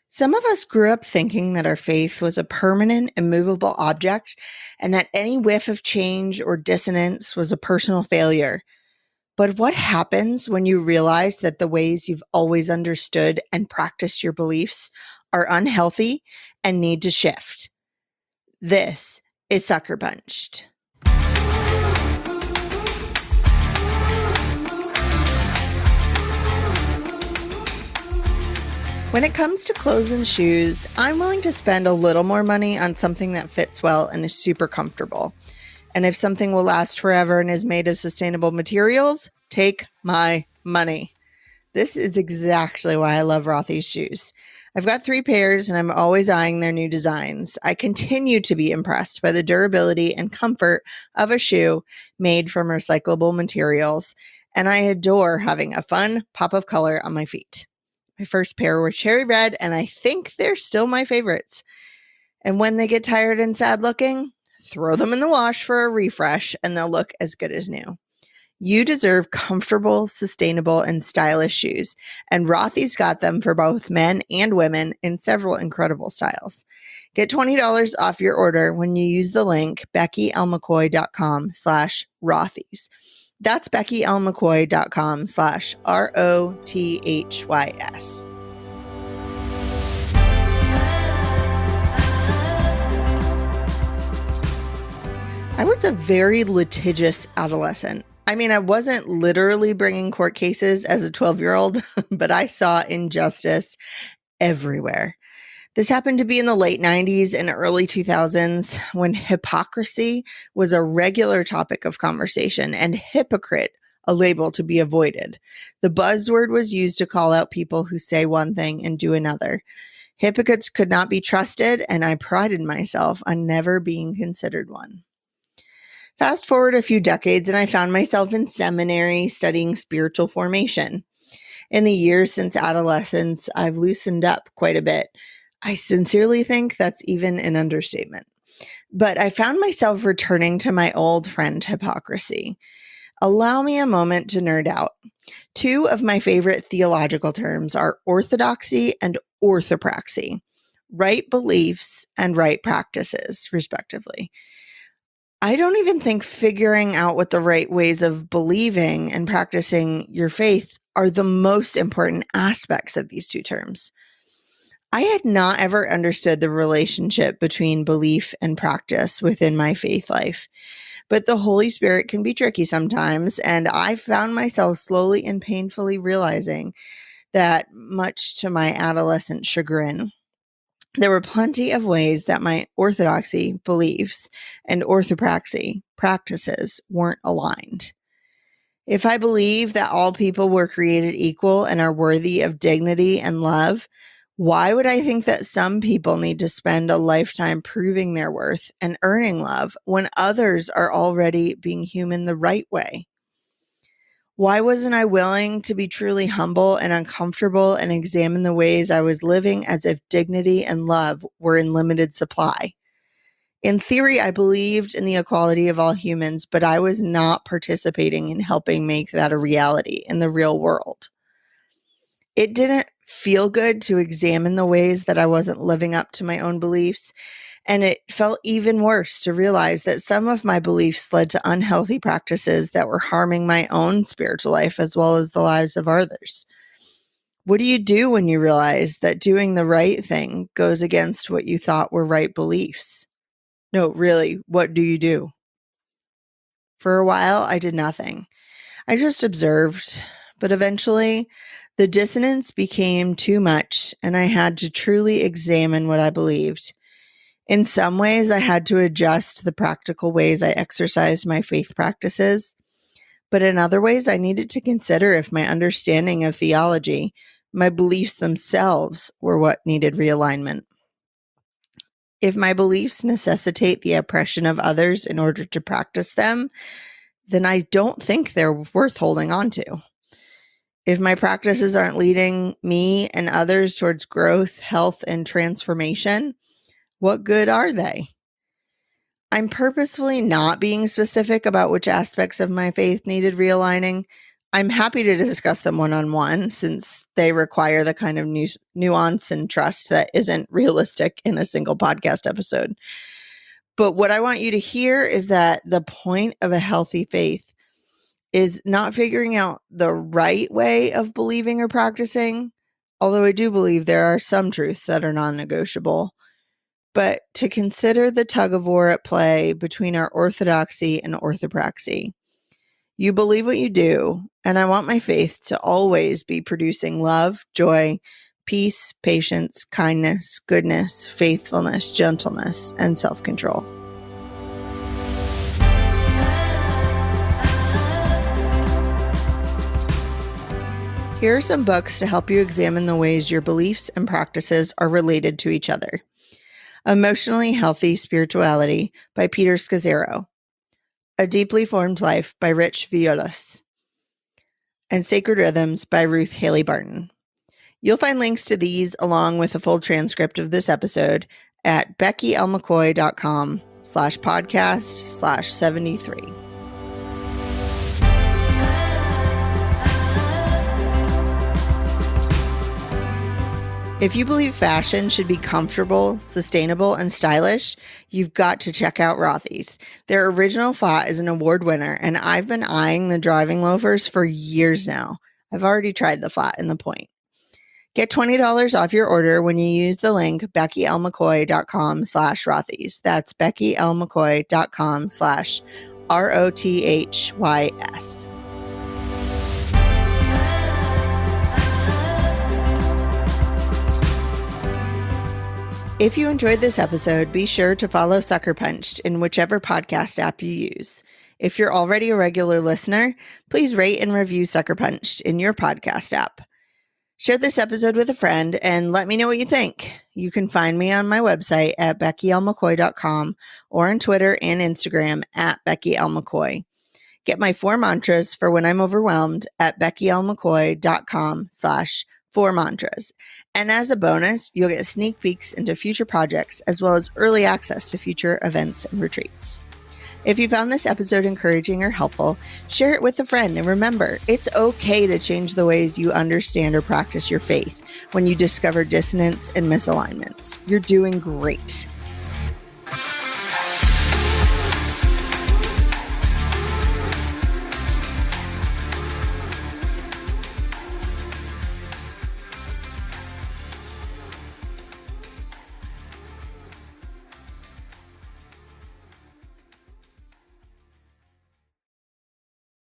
Some of us grew up thinking that our faith was a permanent, immovable object and that any whiff of change or dissonance was a personal failure. But what happens when you realize that the ways you've always understood and practiced your beliefs are unhealthy and need to shift? This is Sucker Punched. When it comes to clothes and shoes, I'm willing to spend a little more money on something that fits well and is super comfortable. And if something will last forever and is made of sustainable materials, take my money. This is exactly why I love Rothy's shoes. I've got 3 pairs and I'm always eyeing their new designs. I continue to be impressed by the durability and comfort of a shoe made from recyclable materials, and I adore having a fun pop of color on my feet. My first pair were cherry red, and I think they're still my favorites. And when they get tired and sad looking, throw them in the wash for a refresh, and they'll look as good as new. You deserve comfortable, sustainable, and stylish shoes, and Rothy's got them for both men and women in several incredible styles. Get $20 off your order when you use the link beckylmccoy.com/Rothys. That's beckylmccoy.com/ROTHYS. I was a very litigious adolescent. I mean, I wasn't literally bringing court cases as a 12-year-old, but I saw injustice everywhere. This happened to be in the late 90s and early 2000s when hypocrisy was a regular topic of conversation and hypocrite a label to be avoided. The buzzword was used to call out people who say one thing and do another. Hypocrites could not be trusted, and I prided myself on never being considered one. Fast forward a few decades, and I found myself in seminary studying spiritual formation. In the years since adolescence, I've loosened up quite a bit. I sincerely think that's even an understatement. But I found myself returning to my old friend hypocrisy. Allow me a moment to nerd out. 2 of my favorite theological terms are orthodoxy and orthopraxy, right beliefs and right practices, respectively. I don't even think figuring out what the right ways of believing and practicing your faith are the most important aspects of these 2 terms. I had not ever understood the relationship between belief and practice within my faith life, but the Holy Spirit can be tricky sometimes, and I found myself slowly and painfully realizing that, much to my adolescent chagrin, there were plenty of ways that my orthodoxy beliefs and orthopraxy practices weren't aligned. If I believe that all people were created equal and are worthy of dignity and love, why would I think that some people need to spend a lifetime proving their worth and earning love when others are already being human the right way? Why wasn't I willing to be truly humble and uncomfortable and examine the ways I was living as if dignity and love were in limited supply? In theory, I believed in the equality of all humans, but I was not participating in helping make that a reality in the real world. It didn't feel good to examine the ways that I wasn't living up to my own beliefs, and it felt even worse to realize that some of my beliefs led to unhealthy practices that were harming my own spiritual life as well as the lives of others. What do you do when you realize that doing the right thing goes against what you thought were right beliefs? No, really, what do you do? For a while, I did nothing. I just observed, but eventually, the dissonance became too much, and I had to truly examine what I believed. In some ways, I had to adjust the practical ways I exercised my faith practices, but in other ways, I needed to consider if my understanding of theology, my beliefs themselves, were what needed realignment. If my beliefs necessitate the oppression of others in order to practice them, then I don't think they're worth holding on to. If my practices aren't leading me and others towards growth, health, and transformation, what good are they? I'm purposefully not being specific about which aspects of my faith needed realigning. I'm happy to discuss them one-on-one since they require the kind of nuance and trust that isn't realistic in a single podcast episode. But what I want you to hear is that the point of a healthy faith is not figuring out the right way of believing or practicing, although I do believe there are some truths that are non-negotiable, but to consider the tug-of-war at play between our orthodoxy and orthopraxy. You believe what you do, and I want my faith to always be producing love, joy, peace, patience, kindness, goodness, faithfulness, gentleness, and self-control. Here are some books to help you examine the ways your beliefs and practices are related to each other. Emotionally Healthy Spirituality by Peter Scazzero. A Deeply Formed Life by Rich Villodas, and Sacred Rhythms by Ruth Haley Barton. You'll find links to these along with a full transcript of this episode at beckylmccoy.com/podcast/73. If you believe fashion should be comfortable, sustainable, and stylish, you've got to check out Rothy's. Their original flat is an award winner, and I've been eyeing the driving loafers for years now. I've already tried the flat and the point. Get $20 off your order when you use the link beckylmccoy.com/Rothy's. That's beckylmccoy.com/ROTHYS. If you enjoyed this episode, be sure to follow Sucker Punched in whichever podcast app you use. If you're already a regular listener, please rate and review Sucker Punched in your podcast app. Share this episode with a friend and let me know what you think. You can find me on my website at beckylmccoy.com or on Twitter and Instagram at beckylmccoy. Get my 4 mantras for when I'm overwhelmed at beckylmccoy.com/4mantras. And as a bonus, you'll get sneak peeks into future projects as well as early access to future events and retreats. If you found this episode encouraging or helpful, share it with a friend. And remember, it's okay to change the ways you understand or practice your faith when you discover dissonance and misalignments. You're doing great.